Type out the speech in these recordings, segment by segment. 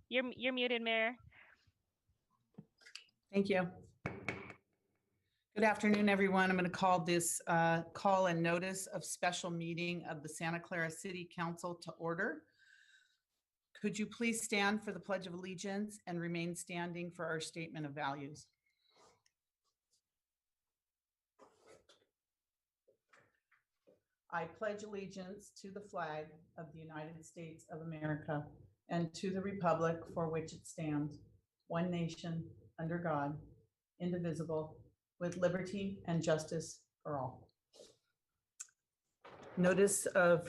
You're muted, Mayor. Thank you. Good afternoon, everyone. I'm going to call this call and notice of special meeting of the Santa Clara City Council to order. Could you please stand for the Pledge of Allegiance and remain standing for our statement of values? I pledge allegiance to the flag of the United States of America and to the republic for which it stands, one nation, under God, indivisible, with liberty and justice for all. Notice of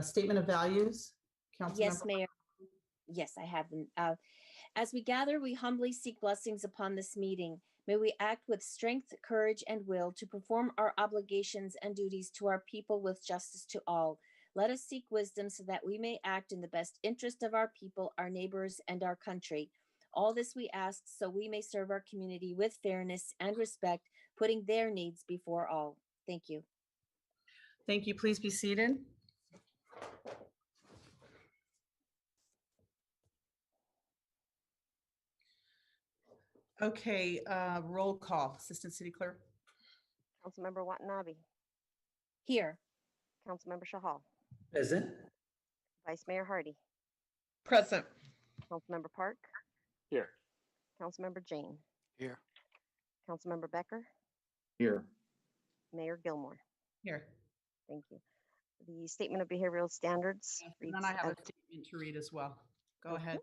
statement of values. Councilmember. Yes, Mayor. Yes, I have them. As we gather, we humbly seek blessings upon this meeting. May we act with strength, courage, and will to perform our obligations and duties to our people with justice to all. Let us seek wisdom so that we may act in the best interest of our people, our neighbors, and our country. All this we ask so we may serve our community with fairness and respect, putting their needs before all. Thank you. Thank you. Please be seated. Okay, roll call. Assistant City Clerk. Councilmember Watanabe. Here. Councilmember Shahal. Present. Vice Mayor Hardy. Present. Councilmember Park. Here. Councilmember Jain. Here. Councilmember Becker. Here. Mayor Gilmore. Here. Thank you. The statement of behavioral standards. And then I have a statement to read as well. Go ahead.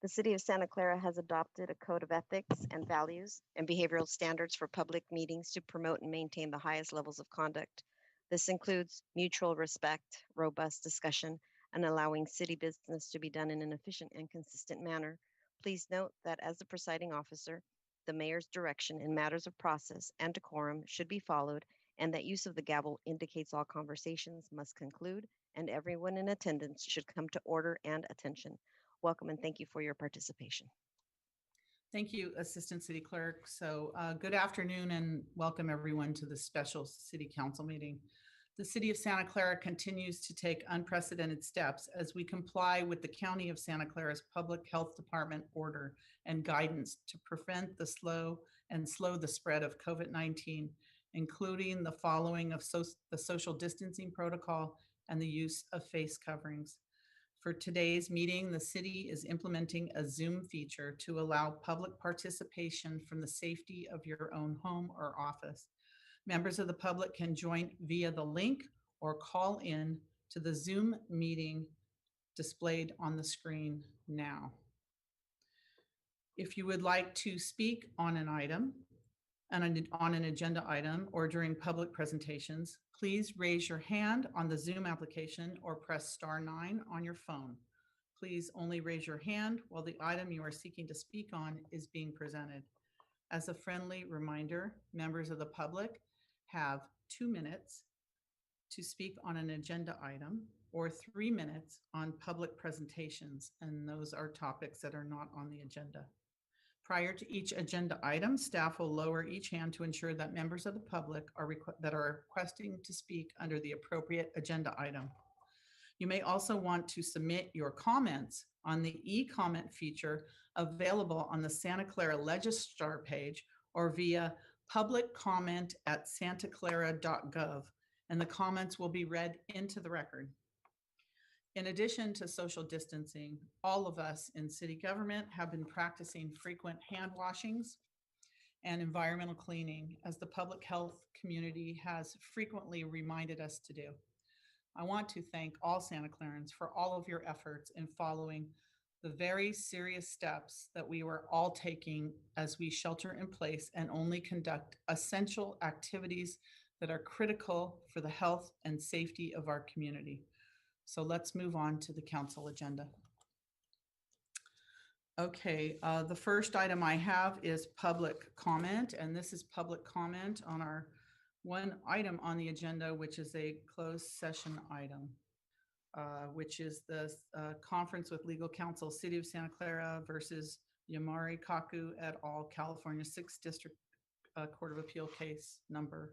The City of Santa Clara has adopted a code of ethics and values and behavioral standards for public meetings to promote and maintain the highest levels of conduct. This includes mutual respect, robust discussion, and allowing city business to be done in an efficient and consistent manner. Please note that as the presiding officer, the mayor's direction in matters of process and decorum should be followed, and that use of the gavel indicates all conversations must conclude and everyone in attendance should come to order and attention. Welcome and thank you for your participation. Thank you, Assistant City Clerk. So good afternoon and welcome everyone to the special City Council meeting. The City of Santa Clara continues to take unprecedented steps as we comply with the County of Santa Clara's Public Health Department order and guidance to prevent the slow the spread of COVID-19, including the following of the social distancing protocol and the use of face coverings. For today's meeting, the city is implementing a Zoom feature to allow public participation from the safety of your own home or office. Members of the public can join via the link or call in to the Zoom meeting displayed on the screen now. If you would like to speak on an item, on an agenda item or during public presentations, please raise your hand on the Zoom application or press *9 on your phone. Please only raise your hand while the item you are seeking to speak on is being presented. As a friendly reminder, members of the public have 2 minutes to speak on an agenda item or 3 minutes on public presentations, and those are topics that are not on the agenda. Prior to each agenda item, staff will lower each hand to ensure that members of the public are requesting to speak under the appropriate agenda item. You may also want to submit your comments on the e-comment feature available on the Santa Clara Legistar page or via publiccomment@santaclara.gov, and the comments will be read into the record. In addition to social distancing, all of us in city government have been practicing frequent hand washings and environmental cleaning, as the public health community has frequently reminded us to do. I want to thank all Santa Clarans for all of your efforts in following the very serious steps that we were all taking as we shelter in place and only conduct essential activities that are critical for the health and safety of our community. So let's move on to the council agenda. Okay, the first item I have is public comment, and this is public comment on our one item on the agenda, which is a closed session item, which is the conference with legal counsel, City of Santa Clara versus Yamari Kaku et al., California 6th District Court of Appeal case number,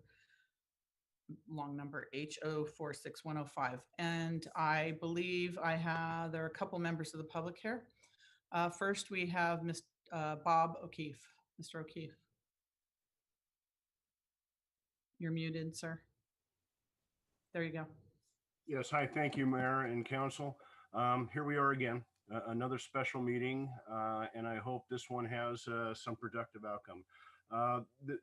long number H046105. And I believe there are a couple members of the public here. First, we have Bob O'Keefe. Mr. O'Keefe. You're muted, sir. There you go. Yes, hi, thank you, Mayor and Council. Here we are again, another special meeting, and I hope this one has some productive outcome.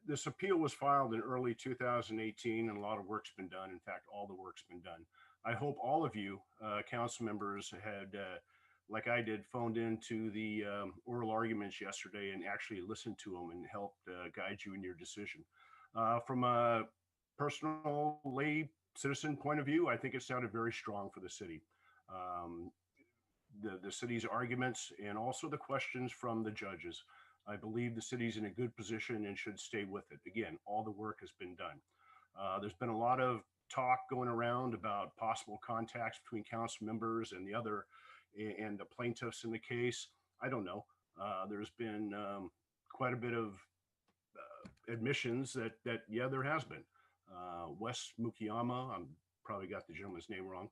This appeal was filed in early 2018, and a lot of work's been done. In fact, all the work's been done. I hope all of you, council members, had, like I did, phoned into the oral arguments yesterday and actually listened to them and helped guide you in your decision. From a personal lay citizen point of view, I think it sounded very strong for the city. The city's arguments and also the questions from the judges. I believe the city's in a good position and should stay with it. Again, all the work has been done. There's been a lot of talk going around about possible contacts between council members and the plaintiffs in the case. I don't know. There's been quite a bit of admissions that yeah, there has been. Wes Mukiyama, I'm probably got the gentleman's name wrong,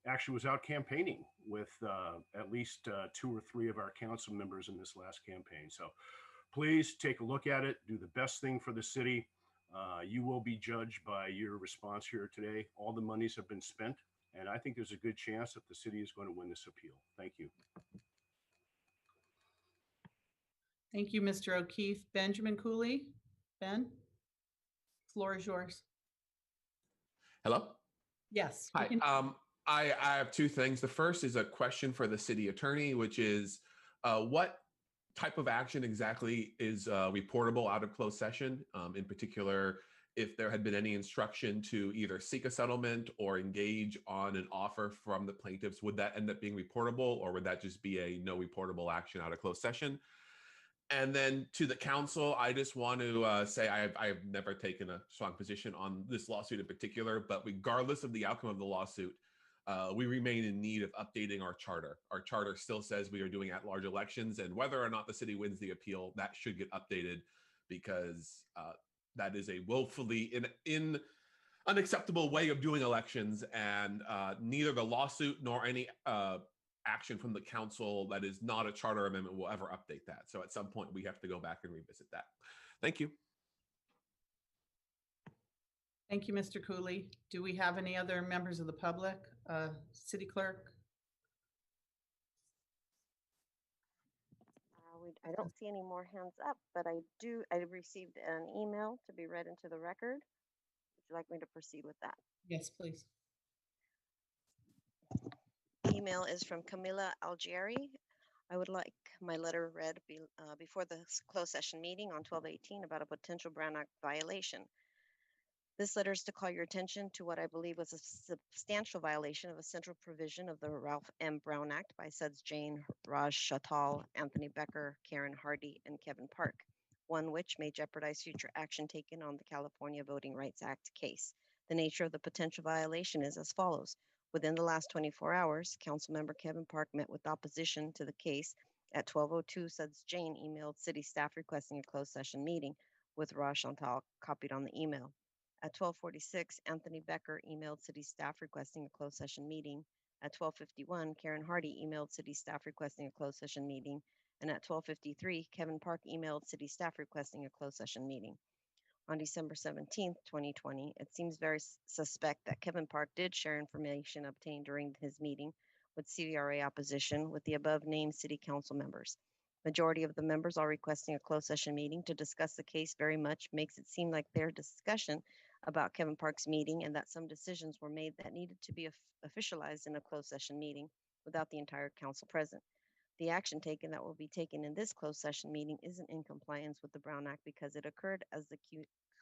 actually was out campaigning with at least 2 or 3 of our council members in this last campaign. So please take a look at it, do the best thing for the city. You will be judged by your response here today. All the monies have been spent, and I think there's a good chance that the city is going to win this appeal. Thank you. Thank you, Mr. O'Keefe. Benjamin Cooley. Ben, floor is yours. Hello. Yes. Hi. I have 2 things. The first is a question for the city attorney, which is what type of action exactly is reportable out of closed session? In particular, if there had been any instruction to either seek a settlement or engage on an offer from the plaintiffs, would that end up being reportable, or would that just be a no reportable action out of closed session? And then to the council, I just want to say I've never taken a strong position on this lawsuit in particular, but regardless of the outcome of the lawsuit, we remain in need of updating our charter. Our charter still says we are doing at-large elections, and whether or not the city wins the appeal, that should get updated, because that is a willfully unacceptable way of doing elections, and neither the lawsuit nor any action from the council that is not a charter amendment will ever update that. So at some point we have to go back and revisit that. Thank you. Thank you, Mr. Cooley. Do we have any other members of the public? City Clerk? I don't see any more hands up, but I received an email to be read into the record. Would you like me to proceed with that? Yes, please. Email is from Camila Algieri. I would like my letter read before the closed session meeting on 12/18 about a potential Brown Act violation. This letter is to call your attention to what I believe was a substantial violation of a central provision of the Ralph M. Brown Act by Suds, Jain, Raj Shatal, Anthony Becker, Karen Hardy, and Kevin Park, one which may jeopardize future action taken on the California Voting Rights Act case. The nature of the potential violation is as follows. Within the last 24 hours, Councilmember Kevin Park met with opposition to the case. At 12:02, Suds Jain emailed city staff requesting a closed session meeting with Raj Chantal copied on the email. At 12:46, Anthony Becker emailed city staff requesting a closed session meeting. At 12:51, Karen Hardy emailed city staff requesting a closed session meeting. And at 12:53, Kevin Park emailed city staff requesting a closed session meeting. On December 17th, 2020, it seems very suspect that Kevin Park did share information obtained during his meeting with CVRA opposition with the above named city council members. Majority of the members are requesting a closed session meeting to discuss the case very much makes it seem like their discussion about Kevin Park's meeting and that some decisions were made that needed to be officialized in a closed session meeting without the entire council present. The action taken that will be taken in this closed session meeting isn't in compliance with the Brown Act because it occurred as the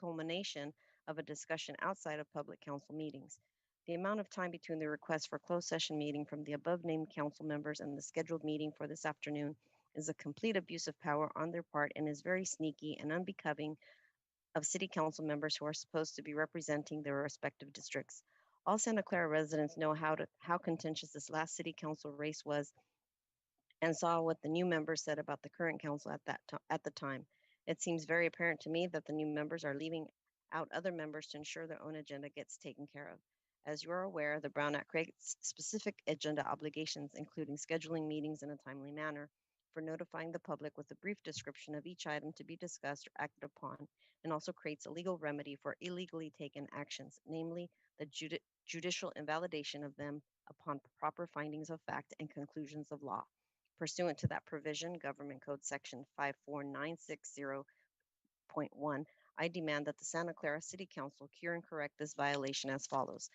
culmination of a discussion outside of public council meetings. The amount of time between the request for closed session meeting from the above named council members and the scheduled meeting for this afternoon is a complete abuse of power on their part and is very sneaky and unbecoming of city council members who are supposed to be representing their respective districts. All Santa Clara residents know how contentious this last city council race was and saw what the new members said about the current council at the time. It seems very apparent to me that the new members are leaving out other members to ensure their own agenda gets taken care of. As you are aware, the Brown Act creates specific agenda obligations, including scheduling meetings in a timely manner, for notifying the public with a brief description of each item to be discussed or acted upon, and also creates a legal remedy for illegally taken actions, namely the judicial invalidation of them upon proper findings of fact and conclusions of law. Pursuant to that provision, Government Code Section 54960.1, I demand that the Santa Clara City Council cure and correct this violation as follows.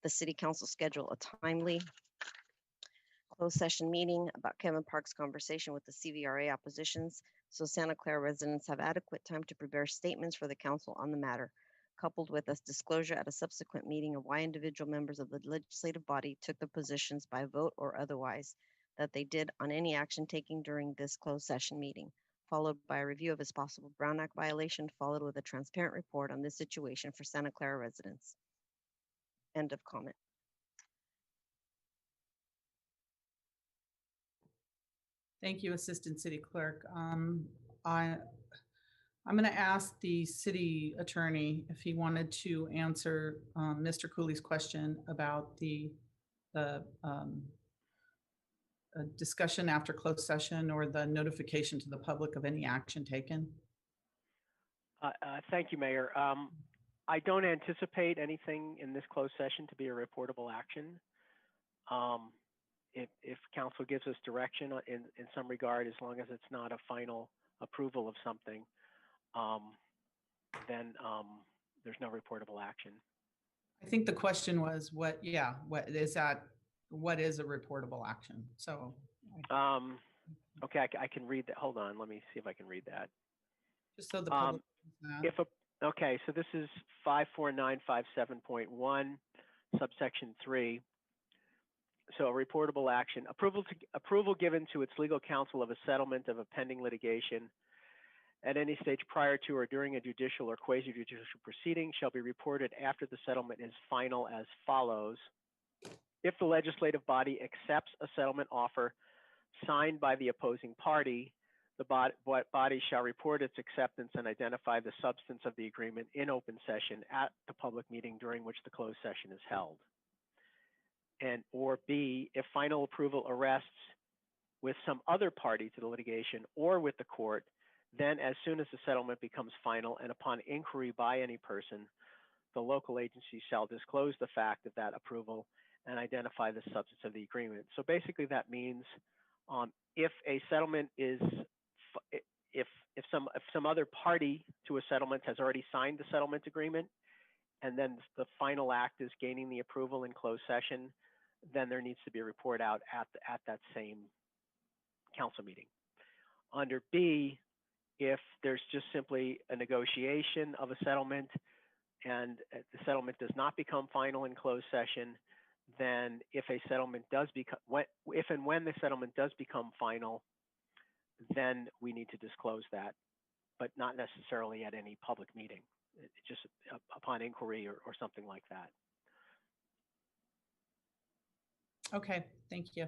The City Council schedule a timely closed session meeting about Kevin Park's conversation with the CVRA oppositions, so Santa Clara residents have adequate time to prepare statements for the council on the matter, coupled with a disclosure at a subsequent meeting of why individual members of the legislative body took the positions by vote or otherwise that they did on any action taken during this closed session meeting, followed by a review of his possible Brown Act violation, followed with a transparent report on this situation for Santa Clara residents. End of comment. Thank you, Assistant City Clerk. I'm going to ask the city attorney if he wanted to answer Mr. Cooley's question about the discussion after closed session or the notification to the public of any action taken. Thank you, Mayor. I don't anticipate anything in this closed session to be a reportable action. If council gives us direction in some regard, as long as it's not a final approval of something, then there's no reportable action. I think the question was what is a reportable action? So. Okay, I can read that. Hold on, let me see if I can read that. Just so the public. Okay, so this is 54957.1, subsection 3. So a reportable action, approval given to its legal counsel of a settlement of a pending litigation at any stage prior to or during a judicial or quasi-judicial proceeding shall be reported after the settlement is final as follows. If the legislative body accepts a settlement offer signed by the opposing party, the body shall report its acceptance and identify the substance of the agreement in open session at the public meeting during which the closed session is held. And or B, if final approval rests with some other party to the litigation or with the court, then as soon as the settlement becomes final and upon inquiry by any person, the local agency shall disclose the fact of that approval and identify the substance of the agreement. So basically that means if a settlement is, if some other party to a settlement has already signed the settlement agreement, and then the final act is gaining the approval in closed session, then there needs to be a report out at that same council meeting. Under B, if there's just simply a negotiation of a settlement and the settlement does not become final in closed session, then if a settlement does become, if and when the settlement does become final, then we need to disclose that, but not necessarily at any public meeting. It's just upon inquiry or something like that. Okay, thank you.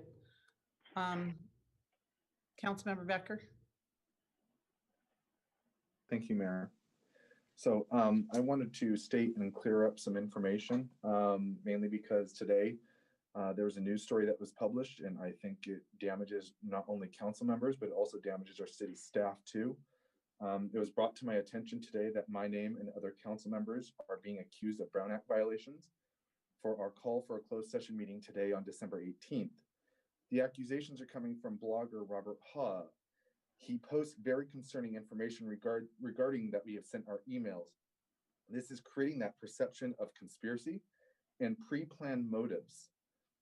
Councilmember Becker. Thank you, Mayor. So I wanted to state and clear up some information, mainly because today there was a news story that was published, and I think it damages not only council members, but it also damages our city staff too. It was brought to my attention today that my name and other council members are being accused of Brown Act violations for our call for a closed session meeting today on December 18th. The accusations are coming from blogger Robert Ha. He posts very concerning information regarding that we have sent our emails. This is creating that perception of conspiracy and pre-planned motives.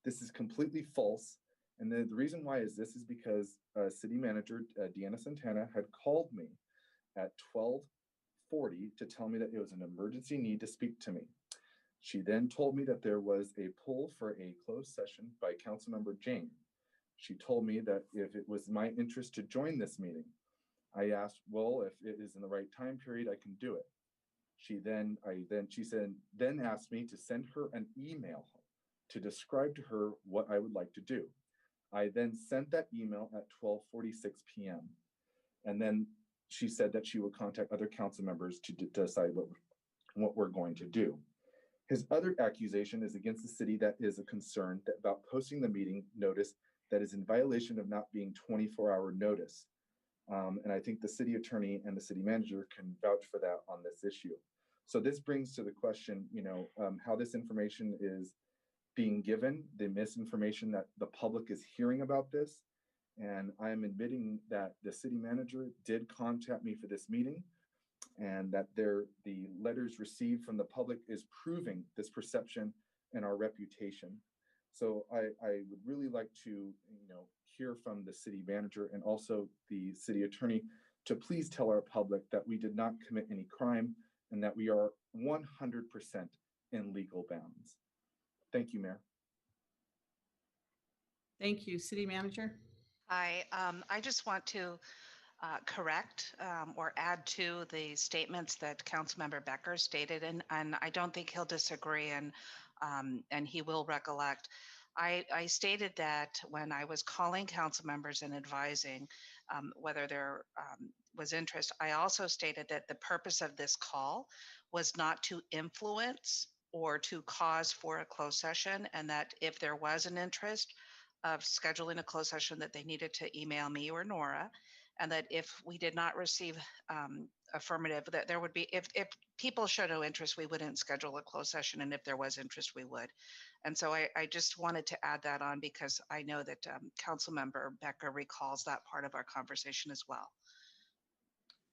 This is completely false. And the reason why is because City Manager Deanna Santana had called me at 12:40 to tell me that it was an emergency need to speak to me. She then told me that there was a pull for a closed session by Councilmember Jain. She told me that if it was my interest to join this meeting, I asked, well, if it is in the right time period, I can do it. She then asked me to send her an email to describe to her what I would like to do. I then sent that email at 12:46 p.m. And then she said that she would contact other council members to decide what we're going to do. His other accusation is against the city that is a concern that about posting the meeting notice that is in violation of not being 24-hour notice. And I think the city attorney and the city manager can vouch for that on this issue. So this brings to the question, how this information is being given, the misinformation that the public is hearing about this. And I am admitting that the city manager did contact me for this meeting, and that the letters received from the public is proving this perception and our reputation. So I would really like to, hear from the city manager and also the city attorney to please tell our public that we did not commit any crime and that we are 100% in legal bounds. Thank you, Mayor. Thank you. City Manager? I just want to correct or add to the statements that Councilmember Becker stated, and I don't think he'll disagree, and he will recollect. I stated that when I was calling council members and advising whether there was interest, I also stated that the purpose of this call was not to influence or to cause for a closed session, and that if there was an interest of scheduling a closed session, that they needed to email me or Nora, and that if we did not receive affirmative, that there would be, if people showed no interest, we wouldn't schedule a closed session, and if there was interest, we would. And so I just wanted to add that on because I know that Councilmember Becker recalls that part of our conversation as well.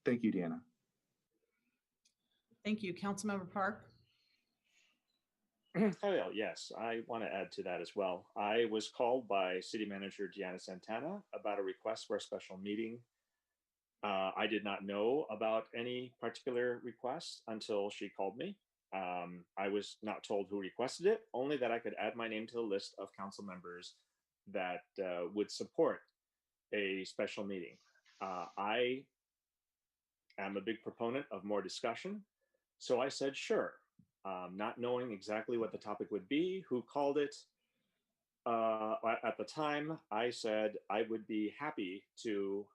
Thank you, Deanna. Thank you. Councilmember Park? Oh, well, yes, I want to add to that as well. I was called by City Manager Deanna Santana about a request for a special meeting. I did not know about any particular request until she called me. I was not told who requested it, only that I could add my name to the list of council members that would support a special meeting. I am a big proponent of more discussion, so I said, sure. Not knowing exactly what the topic would be, who called it. At the time, I said I would be happy to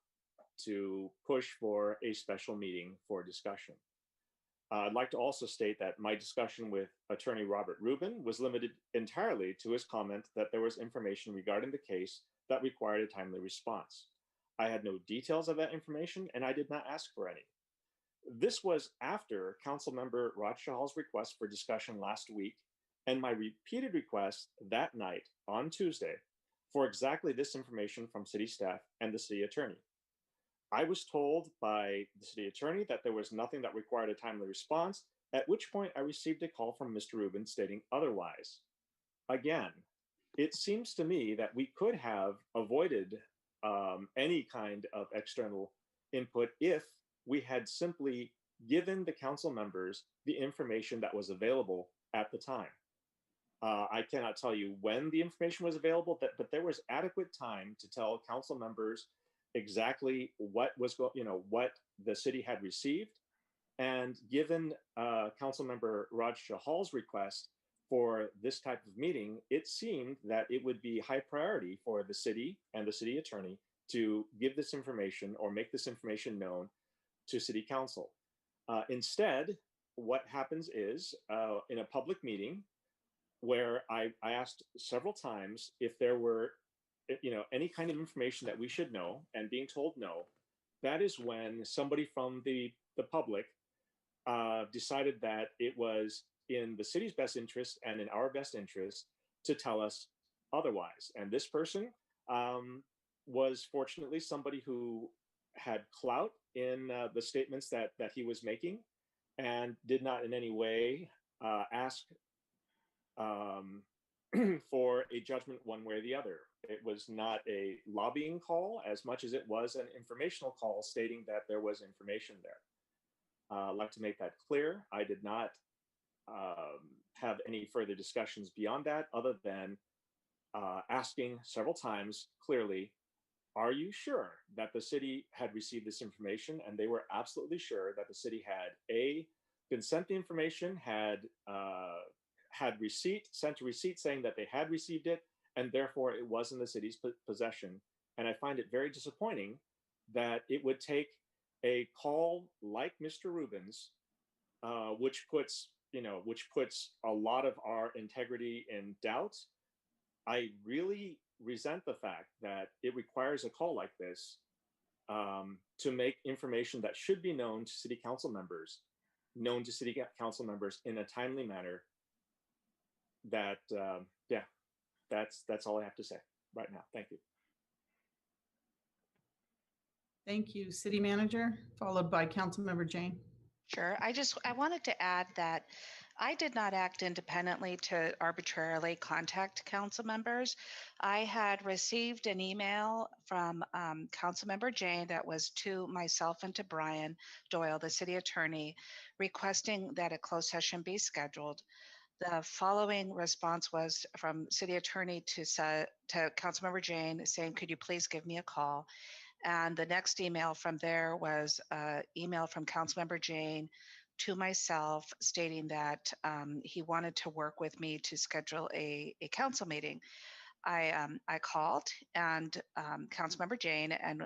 push for a special meeting for discussion. I'd like to also state that my discussion with Attorney Robert Rubin was limited entirely to his comment that there was information regarding the case that required a timely response. I had no details of that information, and I did not ask for any. This was after Councilmember Rod Shahal's request for discussion last week and my repeated request that night on Tuesday for exactly this information from city staff and the city attorney. I was told by the city attorney that there was nothing that required a timely response, at which point I received a call from Mr. Rubin stating otherwise. Again, it seems to me that we could have avoided any kind of external input if we had simply given the council members the information that was available at the time. I cannot tell you when the information was available, but there was adequate time to tell council members exactly what was what the city had received. And given council member Raj Shahal's request for this type of meeting, it seemed that it would be high priority for the city and the city attorney to give this information or make this information known to city council. Instead, what happens is in a public meeting where I asked several times if there were any kind of information that we should know, and being told no, that is when somebody from the public decided that it was in the city's best interest and in our best interest to tell us otherwise. And this person was fortunately somebody who had clout in the statements that he was making and did not in any way ask for a judgment one way or the other. It was not a lobbying call as much as it was an informational call stating that there was information there. I'd like to make that clear. I did not have any further discussions beyond that other than asking several times clearly, are you sure that the city had received this information? And they were absolutely sure that the city had been sent the information, had sent a receipt saying that they had received it, and therefore it was in the city's possession. And I find it very disappointing that it would take a call like Mr. Rubin's, which puts which puts a lot of our integrity in doubt. I really resent the fact that it requires a call like this to make information that should be known to city council members, in a timely manner. That yeah, that's all I have to say right now. Thank you. Thank you, City Manager, followed by Councilmember Jain. Sure. I wanted to add that I did not act independently to arbitrarily contact council members. I had received an email from Councilmember Jain that was to myself and to Brian Doyle, the city attorney, requesting that a closed session be scheduled. The following response was from city attorney to Councilmember Jain saying, could you please give me a call? And the next email from there was an email from Councilmember Jain to myself stating that he wanted to work with me to schedule a council meeting. I called and Councilmember Jain and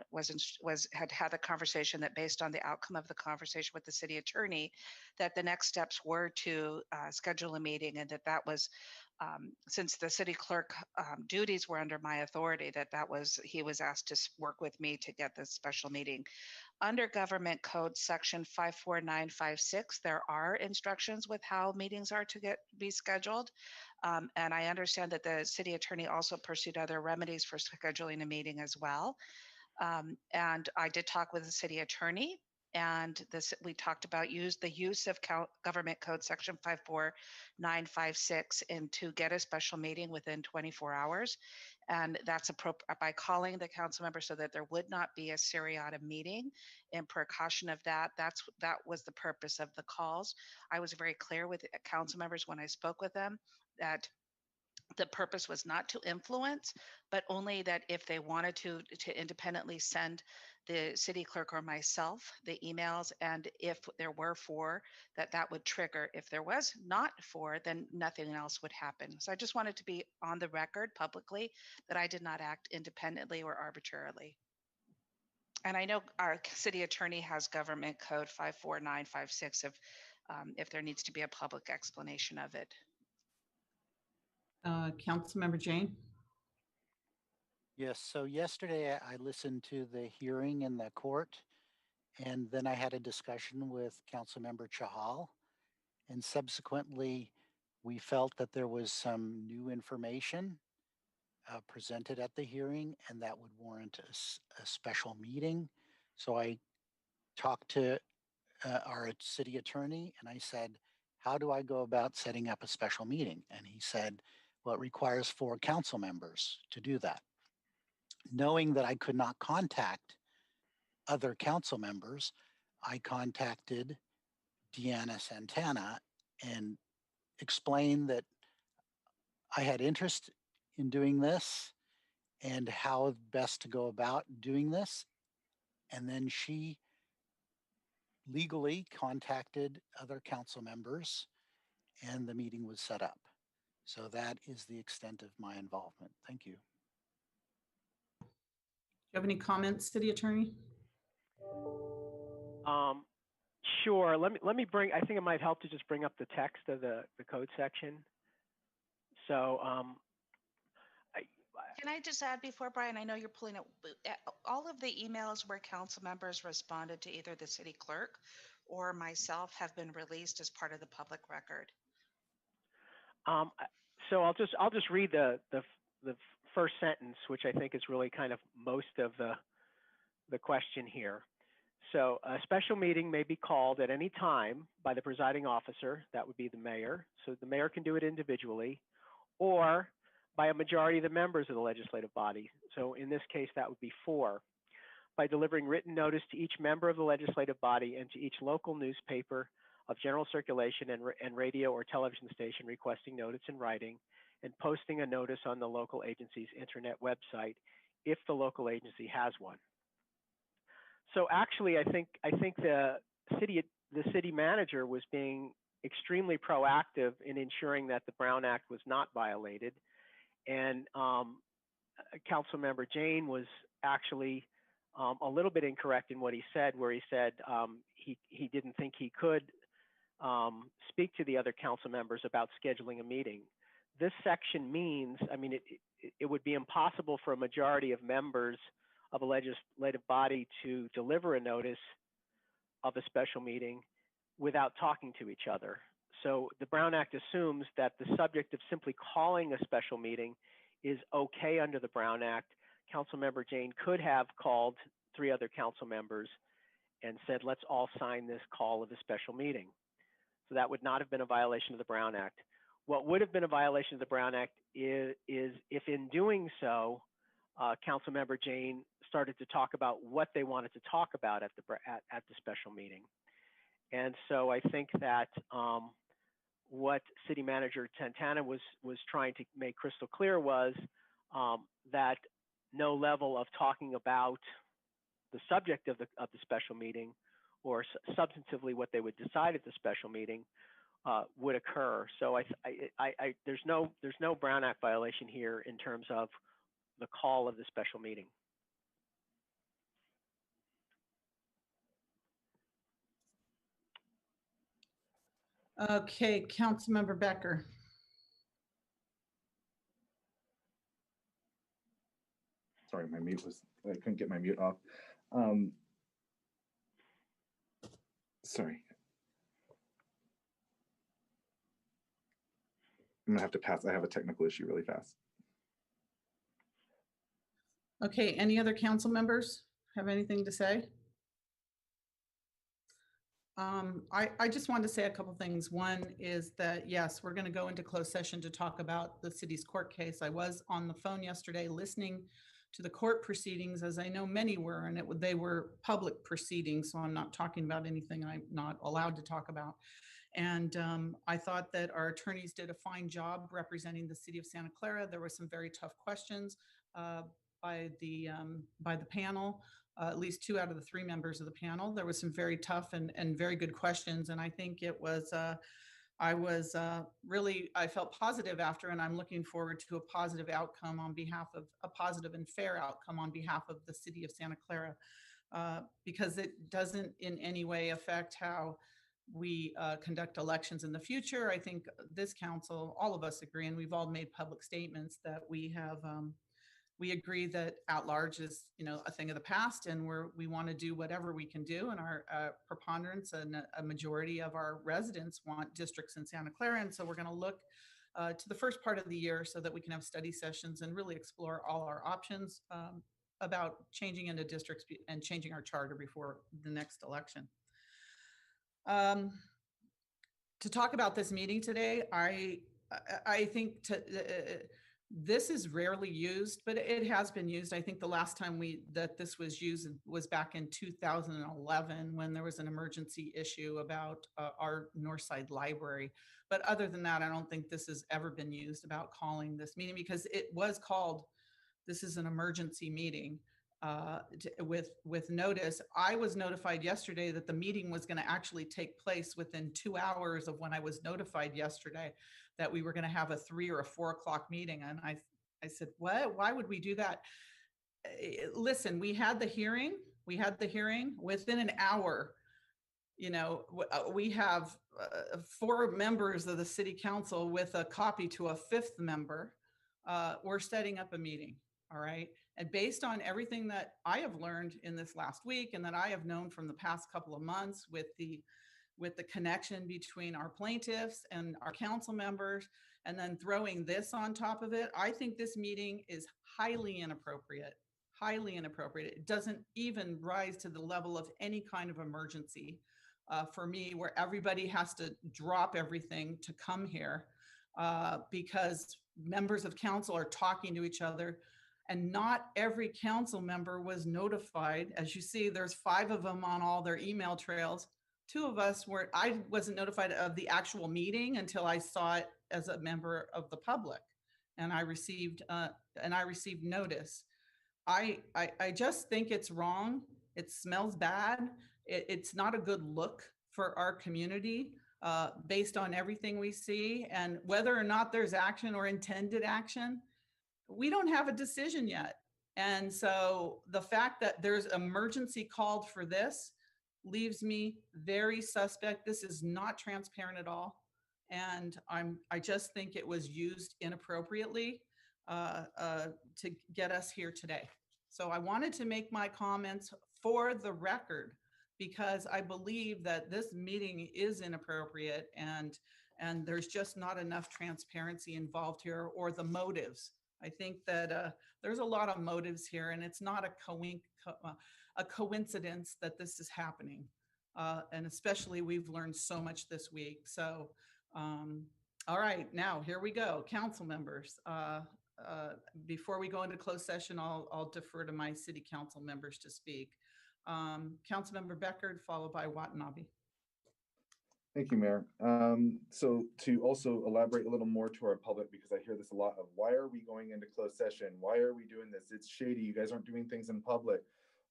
had the conversation that based on the outcome of the conversation with the city attorney, that the next steps were to schedule a meeting, and that was since the city clerk duties were under my authority, he was asked to work with me to get this special meeting. Under Government Code Section 54956, there are instructions with how meetings are to be scheduled. And I understand that the city attorney also pursued other remedies for scheduling a meeting as well. And I did talk with the city attorney, and we talked about the use of Government Code Section 54956 and to get a special meeting within 24 hours. And that's appropriate by calling the council member so that there would not be a seriatim meeting. In precaution of that, that was the purpose of the calls. I was very clear with council members when I spoke with them that the purpose was not to influence, but only that if they wanted to independently send the city clerk or myself the emails, and if there were four, that would trigger. If there was not four, then nothing else would happen. So I just wanted to be on the record publicly that I did not act independently or arbitrarily. And I know our city attorney has Government Code 54956 if there needs to be a public explanation of it. Councilmember Jain. Yes, so yesterday I listened to the hearing in the court, and then I had a discussion with Councilmember Chahal, and subsequently we felt that there was some new information presented at the hearing, and that would warrant a special meeting. So I talked to our city attorney, and I said, how do I go about setting up a special meeting? And he said, well, it requires 4 council members to do that. Knowing that I could not contact other council members, I contacted Deanna Santana and explained that I had interest in doing this and how best to go about doing this. And then she legally contacted other council members and the meeting was set up. So that is the extent of my involvement. Thank you. Do you have any comments, City Attorney? Sure. Let me bring. I think it might help to just bring up the text of the code section. So, can I just add before Brian? I know you're pulling up all of the emails where council members responded to either the city clerk or myself have been released as part of the public record. So I'll just read the first sentence, which I think is really kind of most of the question here. So a special meeting may be called at any time by the presiding officer, that would be the mayor. So the mayor can do it individually, or by a majority of the members of the legislative body. So in this case, that would be 4. By delivering written notice to each member of the legislative body and to each local newspaper of general circulation and radio or television station requesting notice in writing, and posting a notice on the local agency's internet website if the local agency has one. So actually, I think the city manager was being extremely proactive in ensuring that the Brown Act was not violated, and Councilmember Jain was actually a little bit incorrect in what he said, where he said he didn't think he could speak to the other council members about scheduling a meeting. This section means, I mean, it would be impossible for a majority of members of a legislative body to deliver a notice of a special meeting without talking to each other. So the Brown Act assumes that the subject of simply calling a special meeting is okay under the Brown Act. Councilmember Jain could have called 3 other council members and said, let's all sign this call of a special meeting. So that would not have been a violation of the Brown Act. What would have been a violation of the Brown Act is if in doing so, Councilmember Jain started to talk about what they wanted to talk about at the special meeting. And so I think that what City Manager Santana was trying to make crystal clear was that no level of talking about the subject of the special meeting or substantively what they would decide at the special meeting would occur. So there's no Brown Act violation here in terms of the call of the special meeting. Okay, Councilmember Becker. Sorry, my mute was, I couldn't get my mute off. Sorry. I'm gonna have to pass. I have a technical issue really fast. Okay, any other council members have anything to say? I just wanted to say a couple things. One is that, yes, we're going to go into closed session to talk about the city's court case. I was on the phone yesterday listening to the court proceedings, as I know many were, and they were public proceedings, so I'm not talking about anything I'm not allowed to talk about. And I thought that our attorneys did a fine job representing the city of Santa Clara. There were some very tough questions by the panel. At least 2 out of the 3 members of the panel. There was some very tough and very good questions. And I think it was, I felt positive after, and I'm looking forward to a positive outcome on behalf of, a positive and fair outcome on behalf of the city of Santa Clara, because it doesn't in any way affect how we conduct elections in the future. I think this council, all of us agree, and we've all made public statements that we have, we agree that at-large is, a thing of the past, and we want to do whatever we can do. And our preponderance and a majority of our residents want districts in Santa Clara. And so we're going to look to the first part of the year so that we can have study sessions and really explore all our options about changing into districts and changing our charter before the next election. To talk about this meeting today, I think this is rarely used, but it has been used. I think the last time that this was used was back in 2011 when there was an emergency issue about our Northside Library. But other than that, I don't think this has ever been used about calling this meeting, because it was called, this is an emergency meeting with notice. I was notified yesterday that the meeting was going to actually take place within 2 hours of when I was notified yesterday that we were going to have a 3 or a 4 o'clock meeting. And I said, what? Why would we do that? Listen, we had the hearing within an hour. We have 4 members of the city council with a copy to a 5th member. We're setting up a meeting. All right. And based on everything that I have learned in this last week and that I have known from the past couple of months with the connection between our plaintiffs and our council members, and then throwing this on top of it, I think this meeting is highly inappropriate. It doesn't even rise to the level of any kind of emergency for me, where everybody has to drop everything to come here because members of council are talking to each other. And not every council member was notified. As you see, there's 5 of them on all their email trails. 2 of us were, I wasn't notified of the actual meeting until I saw it as a member of the public, and I received notice. I just think it's wrong. It smells bad. It's not a good look for our community based on everything we see, and whether or not there's action or intended action, we don't have a decision yet. And so the fact that there's emergency called for this, leaves me very suspect. This is not transparent at all. And I just think it was used inappropriately to get us here today. So I wanted to make my comments for the record because I believe that this meeting is inappropriate and there's just not enough transparency involved here or the motives. I think that there's a lot of motives here, and it's not a coincidence that this is happening. And especially we've learned so much this week. So, all right, now here we go. Council members, before we go into closed session, I'll defer to my city council members to speak. Councilmember Becker, followed by Watanabe. Thank you, Mayor. So to also elaborate a little more to our public, because I hear this a lot of, why are we going into closed session? Why are we doing this? It's shady. You guys aren't doing things in public.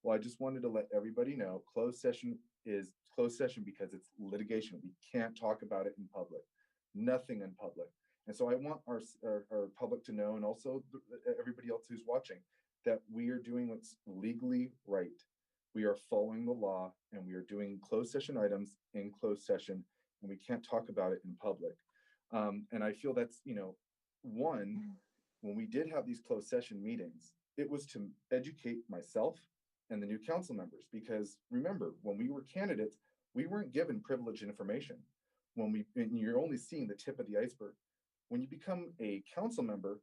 Well, I just wanted to let everybody know closed session is closed session because it's litigation. We can't talk about it in public, nothing in public. And so I want our public to know, and also everybody else who's watching, that we are doing what's legally right. We are following the law, and we are doing closed session items in closed session, and we can't talk about it in public. And I feel that's, one, when we did have these closed session meetings, it was to educate myself and the new council members, because remember, when we were candidates, we weren't given privileged information. And you're only seeing the tip of the iceberg. When you become a council member,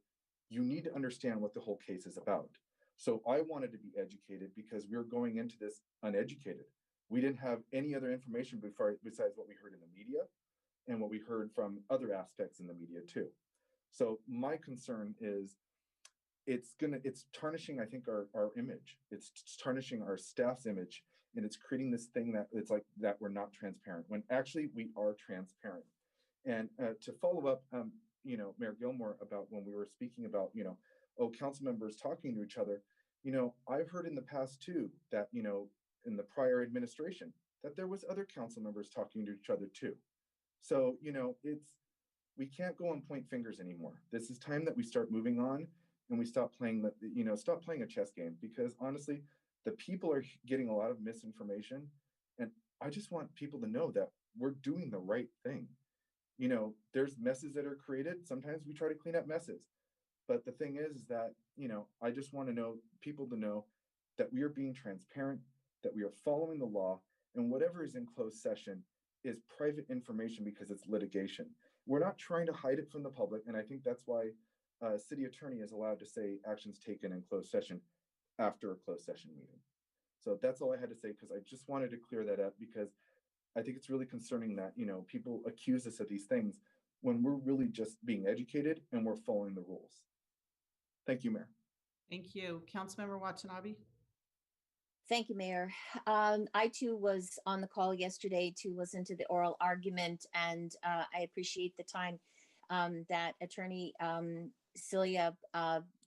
you need to understand what the whole case is about. So I wanted to be educated because we were going into this uneducated. We didn't have any other information besides what we heard in the media and what we heard from other aspects in the media too. So my concern is it's tarnishing, I think, our image. It's tarnishing our staff's image, and it's creating this thing that it's like that we're not transparent, when actually we are transparent. And to follow up, Mayor Gilmore, about when we were speaking about, council members talking to each other, I've heard in the past too that, in the prior administration, that there was other council members talking to each other too. So, we can't go and point fingers anymore. This is time that we start moving on, and we stop playing stop playing a chess game, because honestly, the people are getting a lot of misinformation. And I just want people to know that we're doing the right thing. There's messes that are created. Sometimes we try to clean up messes. But the thing is that, I just want people to know that we are being transparent, that we are following the law, and whatever is in closed session is private information because it's litigation. We're not trying to hide it from the public. And I think that's why city attorney is allowed to say actions taken in closed session after a closed session meeting. So that's all I had to say, because I just wanted to clear that up, because I think it's really concerning that, people accuse us of these things when we're really just being educated and we're following the rules. Thank you, Mayor. Thank you. Councilmember Watanabe. Thank you, Mayor. I too was on the call yesterday to listen to the oral argument, and I appreciate the time that Attorney Celia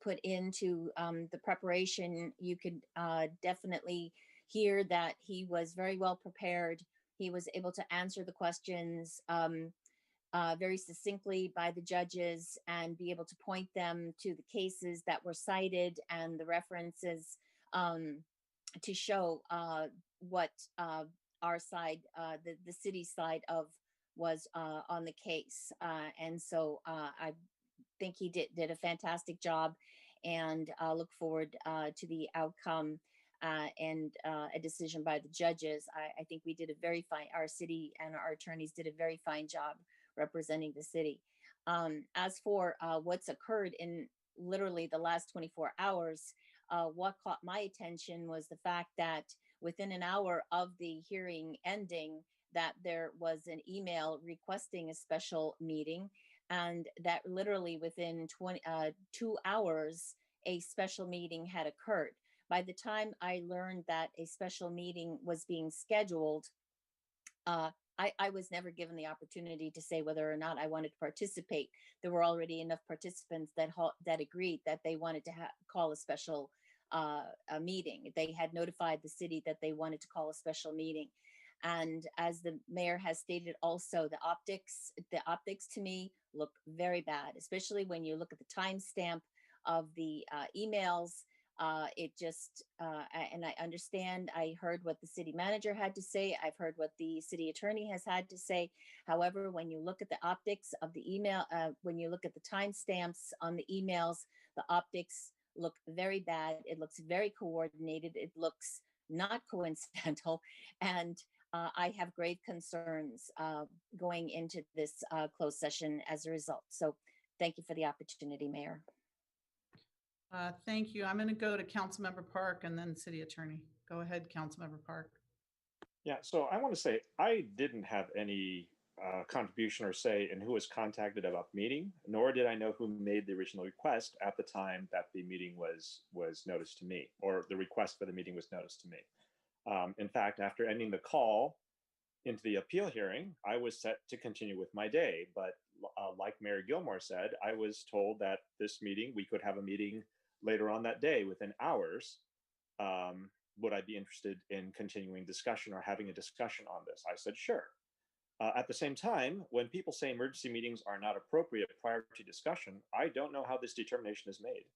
put into the preparation. You could definitely hear that he was very well prepared. He was able to answer the questions very succinctly by the judges and be able to point them to the cases that were cited and the references to show what our side, the city side of was on the case. And so I think he did a fantastic job, and look forward to the outcome and a decision by the judges. I think we did a very fine, our city and our attorneys did a very fine job representing the city. As for what's occurred in literally the last 24 hours, what caught my attention was the fact that within an hour of the hearing ending, that there was an email requesting a special meeting, and that literally within 2 hours, a special meeting had occurred. By the time I learned that a special meeting was being scheduled, I was never given the opportunity to say whether or not I wanted to participate. There were already enough participants that agreed that they wanted to call a special a meeting. They had notified the city that they wanted to call a special meeting. And as the mayor has stated also, the optics to me look very bad, especially when you look at the timestamp of the emails. It just, and I understand, I heard what the city manager had to say. I've heard what the city attorney has had to say. However, when you look at the optics of the email, when you look at the timestamps on the emails, the optics look very bad. It looks very coordinated. It looks not coincidental. And I have grave concerns going into this closed session as a result. So thank you for the opportunity, Mayor. Thank you. I'm going to go to Councilmember Park and then City Attorney. Go ahead, Councilmember Park. Yeah, so I want to say I didn't have any contribution or say in who was contacted about the meeting, nor did I know who made the original request at the time that the meeting was noticed to me, or the request for the meeting was noticed to me. In fact, after ending the call into the appeal hearing, I was set to continue with my day. But like Mayor Gilmore said, I was told that this meeting, we could have a meeting later on that day within hours. Would I be interested in continuing discussion or having a discussion on this? I said, sure. At the same time, when people say emergency meetings are not appropriate prior to discussion, I don't know how this determination is made.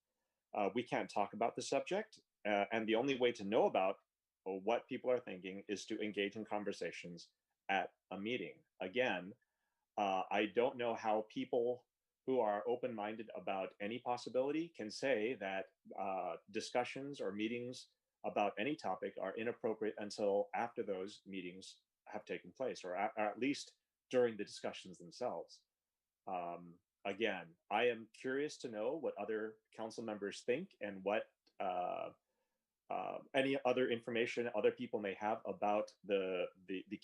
We can't talk about the subject, and the only way to know about what people are thinking is to engage in conversations at a meeting. Again, I don't know how people who are open-minded about any possibility can say that discussions or meetings about any topic are inappropriate until after those meetings have taken place, or at least during the discussions themselves. Again, I am curious to know what other council members think and what any other information other people may have about the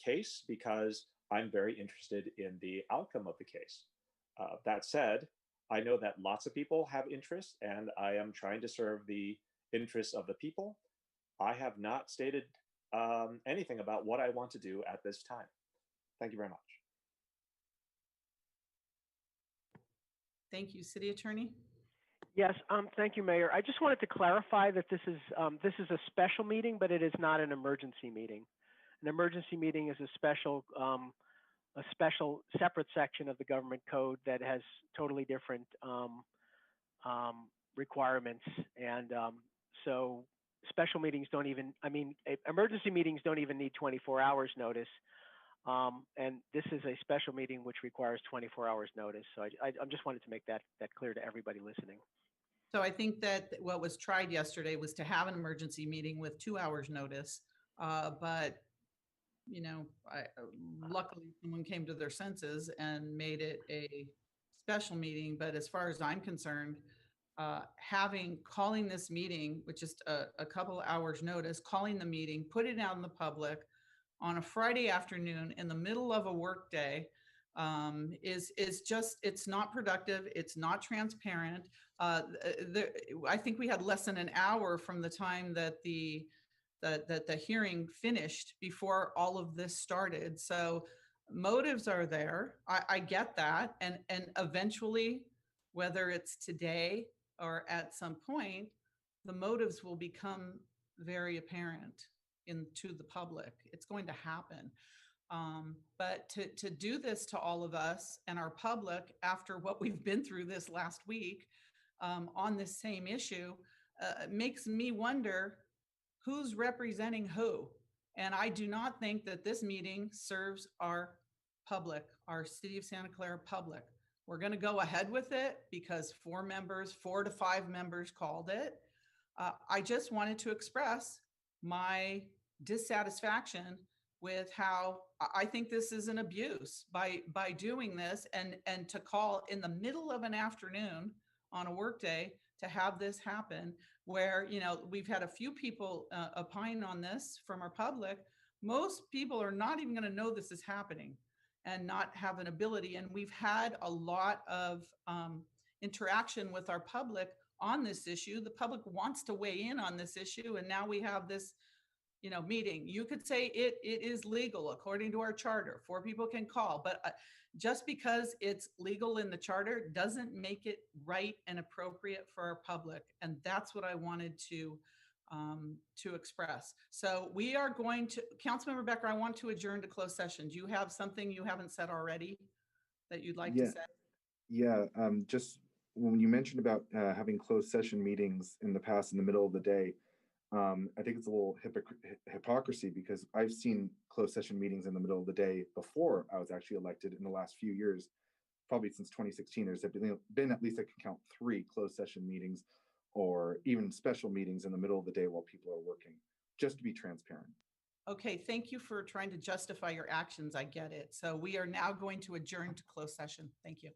case, because I'm very interested in the outcome of the case. That said, I know that lots of people have interest, and I am trying to serve the interests of the people. I have not stated anything about what I want to do at this time. Thank you very much. Thank you, City Attorney. Yes, thank you, Mayor. I just wanted to clarify that this is a special meeting, but it is not an emergency meeting. An emergency meeting is a special separate section of the government code that has totally different requirements. And so special meetings don't even, emergency meetings don't even need 24 hours notice. And this is a special meeting which requires 24 hours notice. So I just wanted to make that clear to everybody listening. So I think that what was tried yesterday was to have an emergency meeting with 2 hours notice. But, you know, luckily someone came to their senses and made it a special meeting. But as far as I'm concerned, calling this meeting with just a couple hours notice, calling the meeting, put it out in the public on a Friday afternoon in the middle of a work day, is just, it's not productive. It's not transparent. I think we had less than an hour from the time that the hearing finished before all of this started. So motives are there. I get that. And eventually, whether it's today or at some point, the motives will become very apparent to the public. It's going to happen. But to do this to all of us and our public after what we've been through this last week on this same issue makes me wonder who's representing who. And I do not think that this meeting serves our public, our City of Santa Clara public. We're going to go ahead with it because 4 to 5 members called it. I just wanted to express my dissatisfaction with how I think this is an abuse by doing this, and to call in the middle of an afternoon on a workday to have this happen, where, you know, we've had a few people opine on this from our public. Most people are not even going to know this is happening and not have an ability. And we've had a lot of interaction with our public on this issue. The public wants to weigh in on this issue, and now we have this, you know, meeting. You could say it is legal according to our charter. 4 people can call, but just because it's legal in the charter doesn't make it right and appropriate for our public. And that's what I wanted to express. So we are going to, Councilmember Becker, I want to adjourn to closed session. Do you have something you haven't said already that you'd like to say? Yeah, just when you mentioned about having closed session meetings in the past in the middle of the day, I think it's a little hypocrisy because I've seen closed session meetings in the middle of the day before I was actually elected in the last few years, probably since 2016. There's been at least I can count 3 closed session meetings or even special meetings in the middle of the day while people are working, just to be transparent. Okay, thank you for trying to justify your actions. I get it. So we are now going to adjourn to closed session. Thank you.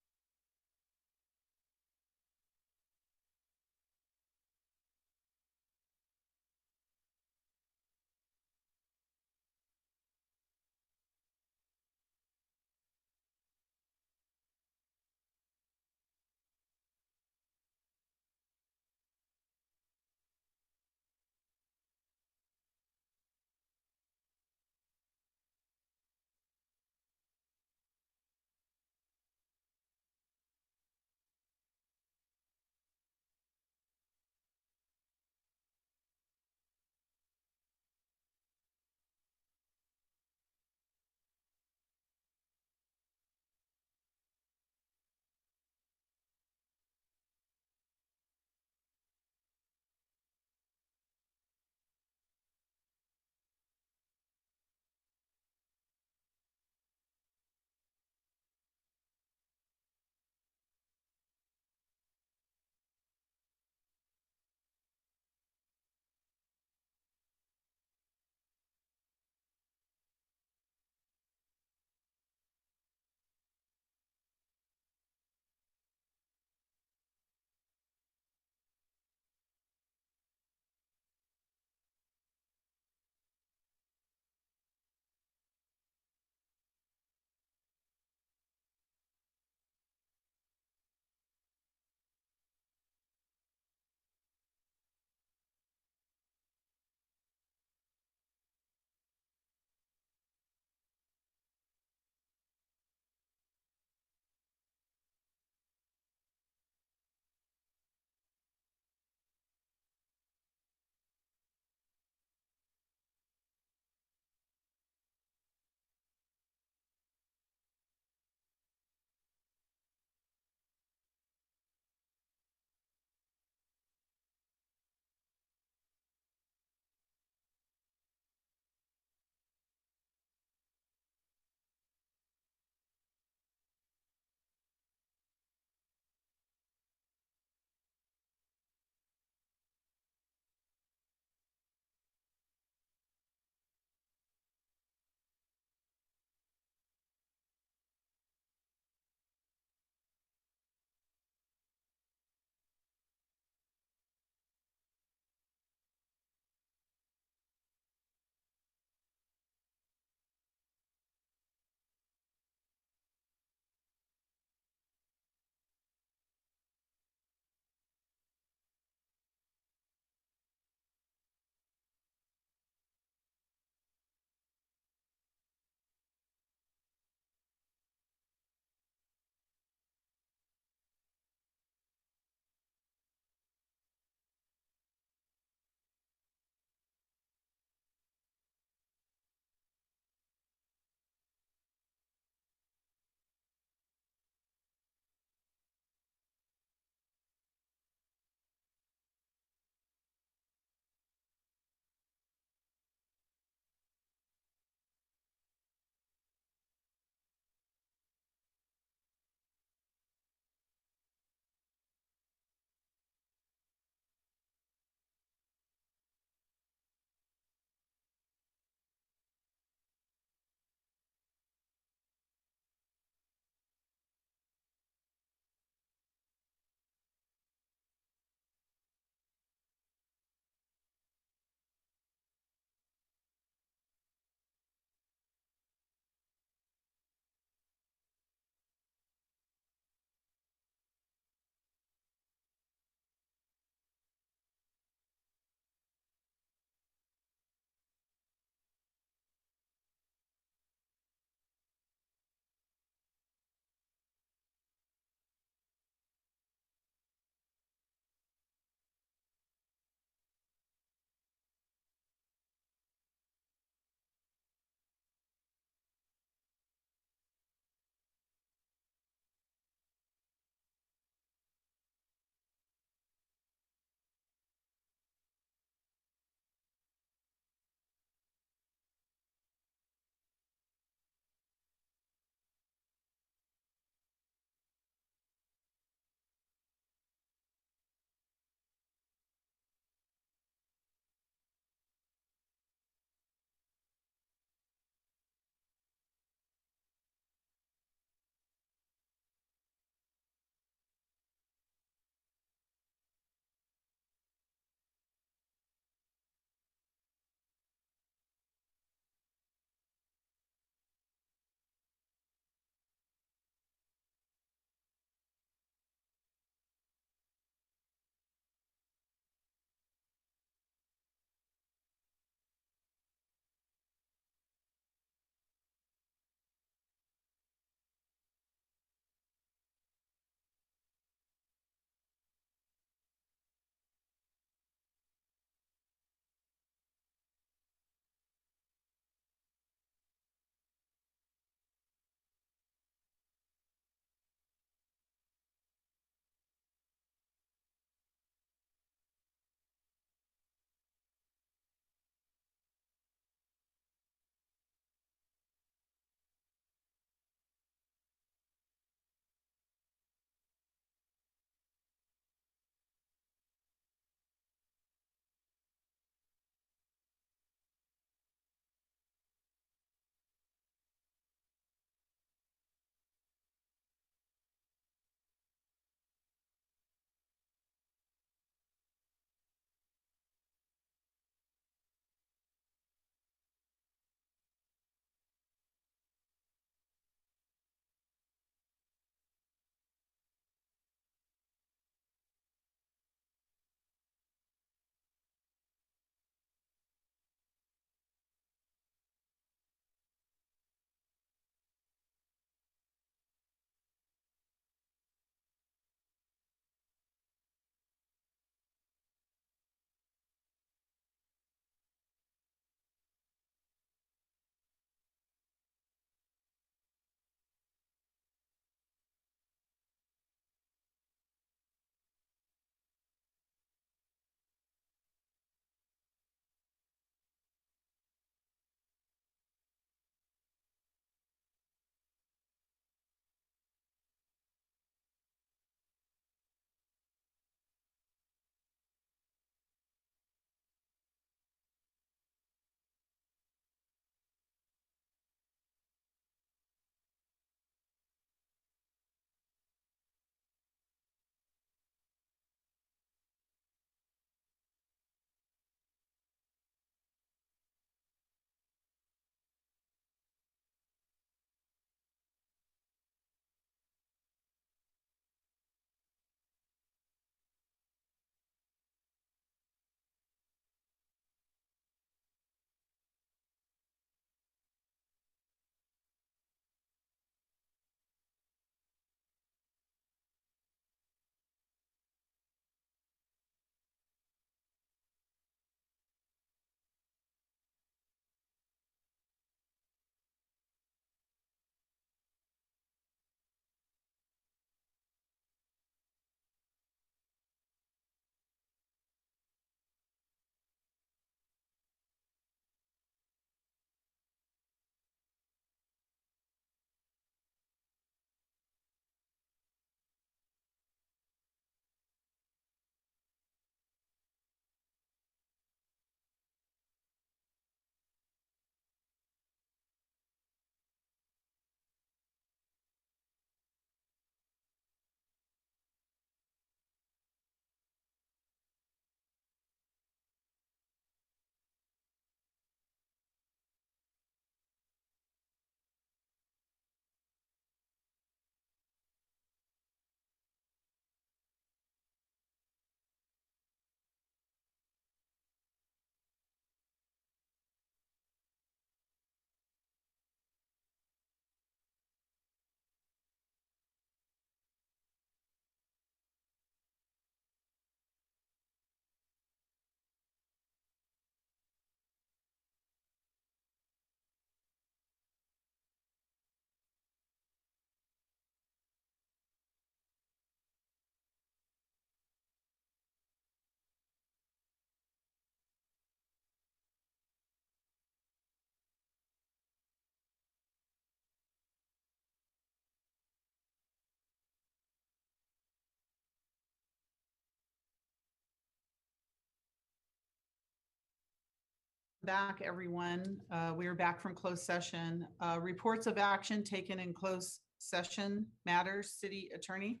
back, everyone. We are back from closed session. Reports of action taken in closed session matters. City Attorney.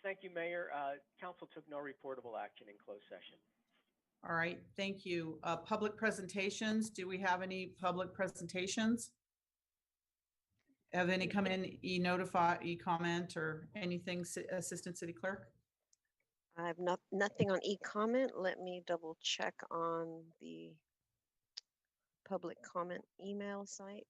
Thank you, Mayor. Council took no reportable action in closed session. All right, thank you. Public presentations. Do we have any public presentations? Have any come in, e-notify, e-comment or anything, Assistant City Clerk? I have nothing on e-comment. Let me double check on the public comment email site.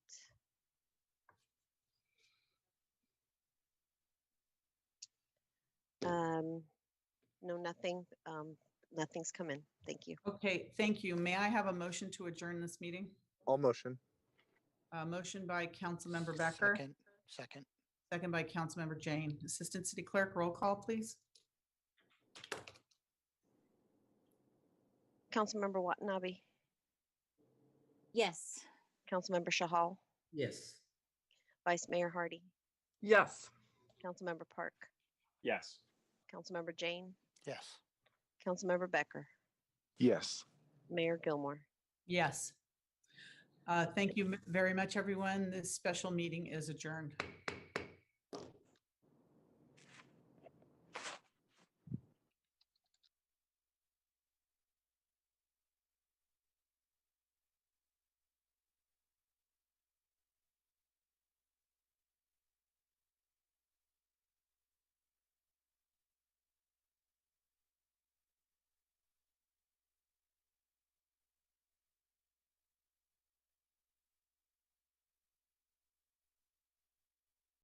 No, nothing. Nothing's come in. Thank you. Okay, thank you. May I have a motion to adjourn this meeting? All motion. Motion by Councilmember Becker, Second. second by Councilmember Jain. Assistant City Clerk, roll call, please. Councilmember Watanabe, Yes. Councilmember Shahal, Yes. Vice Mayor Hardy, Yes. Councilmember Park, Yes. Councilmember Jain, Yes. Councilmember Becker, Yes. Mayor Gilmore. Yes. Thank you very much, everyone. This special meeting is adjourned.